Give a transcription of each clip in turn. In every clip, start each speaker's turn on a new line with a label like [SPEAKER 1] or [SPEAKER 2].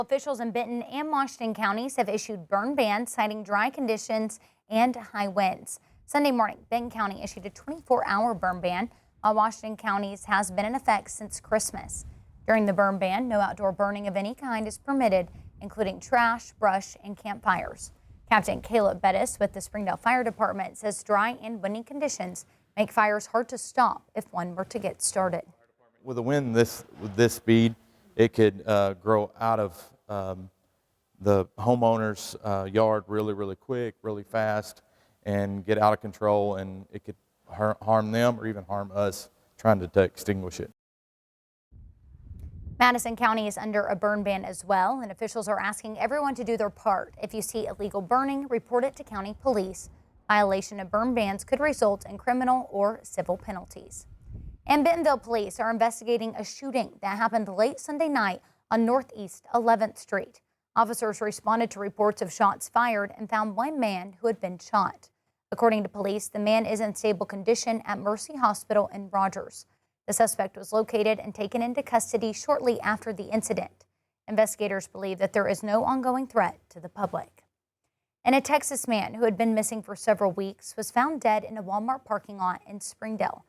[SPEAKER 1] Officials in Benton and Washington counties have issued burn bans citing dry conditions and high winds. Sunday morning, Benton County issued a 24-hour burn ban, while Washington county's has been in effect since Christmas. During the burn ban, no outdoor burning of any kind is permitted, including trash, brush, and campfires. Captain Caleb Bettis with the Springdale Fire Department says dry and windy conditions make fires hard to stop if one were to get started.
[SPEAKER 2] With a wind with this speed, it could grow out of the homeowner's yard really quick, really fast, and get out of control, and it could harm them or even harm us trying to extinguish it.
[SPEAKER 1] Madison County is under a burn ban as well, and officials are asking everyone to do their part. If you see illegal burning, report it to county police. Violation of burn bans could result in criminal or civil penalties. And Bentonville police are investigating a shooting that happened late Sunday night on Northeast 11th Street. Officers responded to reports of shots fired and found one man who had been shot. According to police, the man is in stable condition at Mercy Hospital in Rogers. The suspect was located and taken into custody shortly after the incident. Investigators believe that there is no ongoing threat to the public. And a Texas man who had been missing for several weeks was found dead in a Walmart parking lot in Springdale.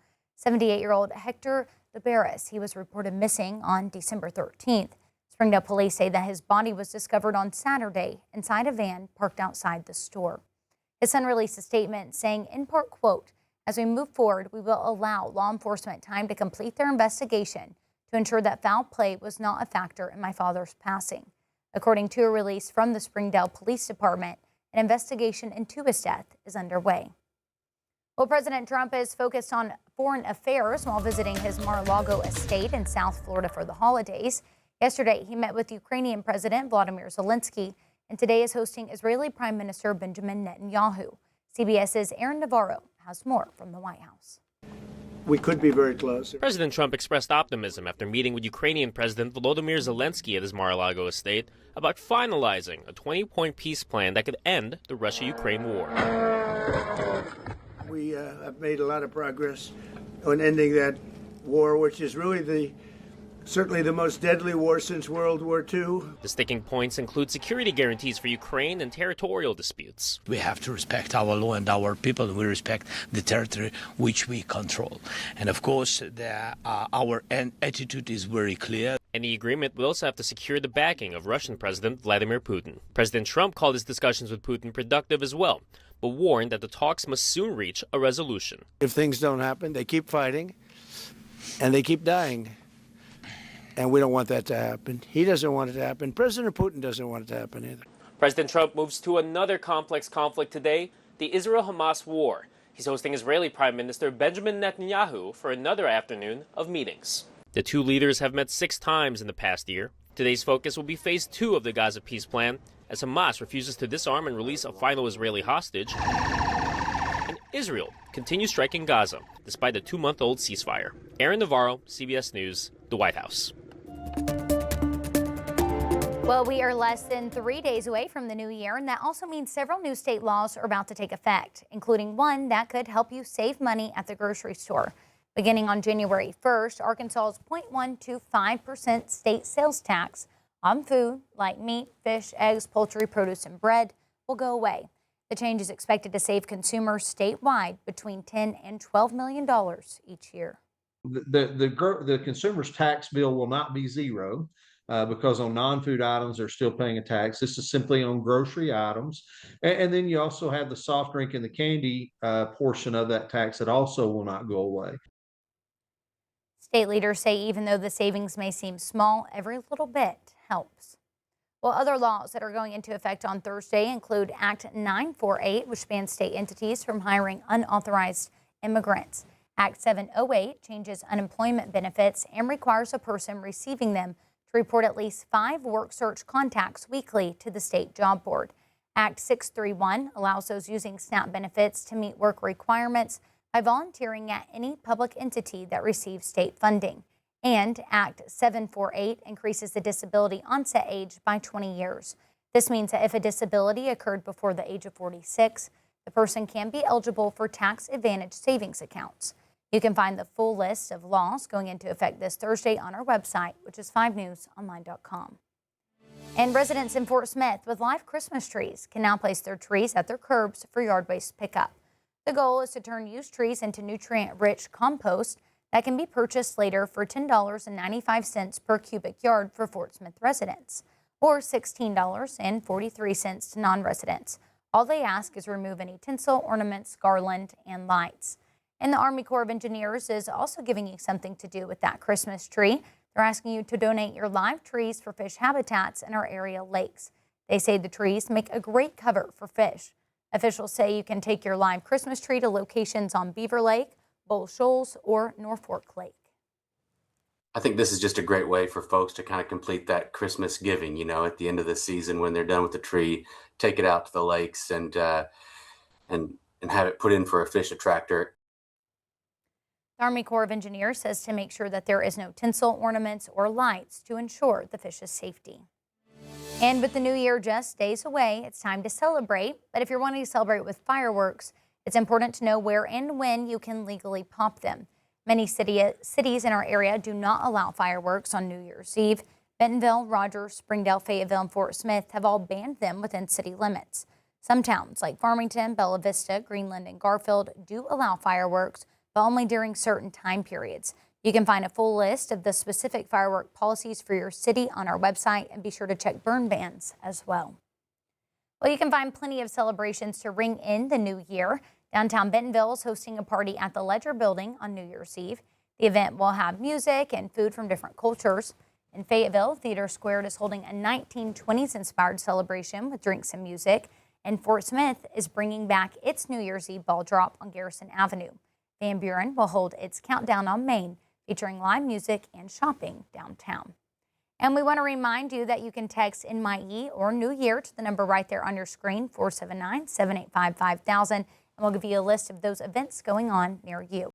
[SPEAKER 1] 78-year-old Hector DeBarris, he was reported missing on December 13th. Springdale police say that his body was discovered on Saturday inside a van parked outside the store. His son released a statement saying, in part, quote, "As we move forward, we will allow law enforcement time to complete their investigation to ensure that foul play was not a factor in my father's passing." According to a release from the Springdale Police Department, an investigation into his death is underway. Well, President Trump is focused on foreign affairs while visiting his Mar-a-Lago estate in South Florida for the holidays. Yesterday, he met with Ukrainian President Volodymyr Zelensky, and today is hosting Israeli Prime Minister Benjamin Netanyahu. CBS's Aaron Navarro has more from the White House.
[SPEAKER 3] We could be very close.
[SPEAKER 4] President Trump expressed optimism after meeting with Ukrainian President Volodymyr Zelensky at his Mar-a-Lago estate about finalizing a 20-point peace plan that could end the Russia-Ukraine war.
[SPEAKER 3] We have made a lot of progress on ending that war, which is really certainly the most deadly war since World War II.
[SPEAKER 4] The sticking points include security guarantees for Ukraine and territorial disputes.
[SPEAKER 5] We have to respect our law and our people, and we respect the territory which we control. And of course, our attitude is very clear.
[SPEAKER 4] And the agreement will also have to secure the backing of Russian President Vladimir Putin. President Trump called his discussions with Putin productive as well, but warned that the talks must soon reach a resolution.
[SPEAKER 3] If things don't happen, they keep fighting and they keep dying. And we don't want that to happen. He doesn't want it to happen. President Putin doesn't want it to happen either.
[SPEAKER 4] President Trump moves to another complex conflict today, the Israel-Hamas war. He's hosting Israeli Prime Minister Benjamin Netanyahu for another afternoon of meetings. The two leaders have met 6 times in the past year. Today's focus will be phase 2 of the Gaza peace plan, as Hamas refuses to disarm and release a final Israeli hostage, and Israel continues striking Gaza despite the 2-month-old ceasefire. Aaron Navarro, CBS News, the White House.
[SPEAKER 1] Well, we are less than 3 days away from the new year, and that also means several new state laws are about to take effect, including one that could help you save money at the grocery store. Beginning on January 1st, Arkansas's 0.125% state sales tax on food like meat, fish, eggs, poultry, produce, and bread will go away. The change is expected to save consumers statewide between $10 and $12 million each year.
[SPEAKER 6] The consumer's tax bill will not be zero because on non-food items they're still paying a tax. This is simply on grocery items. And then you also have the soft drink and the candy portion of that tax that also will not go away.
[SPEAKER 1] State leaders say even though the savings may seem small, every little bit helps. Well, other laws that are going into effect on Thursday include Act 948, which bans state entities from hiring unauthorized immigrants. Act 708 changes unemployment benefits and requires a person receiving them to report at least 5 work search contacts weekly to the state job board. Act 631 allows those using SNAP benefits to meet work requirements by volunteering at any public entity that receives state funding. And Act 748 increases the disability onset age by 20 years. This means that if a disability occurred before the age of 46, the person can be eligible for tax advantage savings accounts. You can find the full list of laws going into effect this Thursday on our website, which is 5newsonline.com. And residents in Fort Smith with live Christmas trees can now place their trees at their curbs for yard waste pickup. The goal is to turn used trees into nutrient-rich compost that can be purchased later for $10.95 per cubic yard for Fort Smith residents, or $16.43 to non-residents. All they ask is remove any tinsel, ornaments, garland, and lights. And the Army Corps of Engineers is also giving you something to do with that Christmas tree. They're asking you to donate your live trees for fish habitats in our area lakes. They say the trees make a great cover for fish. Officials say you can take your live Christmas tree to locations on Beaver Lake, Bull Shoals, or Norfolk Lake.
[SPEAKER 7] I think this is just a great way for folks to kind of complete that Christmas giving, you know, at the end of the season when they're done with the tree, take it out to the lakes and have it put in for a fish attractor.
[SPEAKER 1] The Army Corps of Engineers says to make sure that there is no tinsel, ornaments, or lights to ensure the fish's safety. And with the new year just days away, it's time to celebrate. But if you're wanting to celebrate with fireworks, it's important to know where and when you can legally pop them. Many cities in our area do not allow fireworks on New Year's Eve. Bentonville, Rogers, Springdale, Fayetteville, and Fort Smith have all banned them within city limits. Some towns like Farmington, Bella Vista, Greenland, and Garfield do allow fireworks, but only during certain time periods. You can find a full list of the specific firework policies for your city on our website, and be sure to check burn bans as well. Well, you can find plenty of celebrations to ring in the new year. Downtown Bentonville is hosting a party at the Ledger Building on New Year's Eve. The event will have music and food from different cultures. In Fayetteville, Theater Squared is holding a 1920s inspired celebration with drinks and music. And Fort Smith is bringing back its New Year's Eve ball drop on Garrison Avenue. Van Buren will hold its Countdown on Main, featuring live music and shopping downtown. And we want to remind you that you can text NYE or New Year to the number right there on your screen, 479-785-5000, and we'll give you a list of those events going on near you.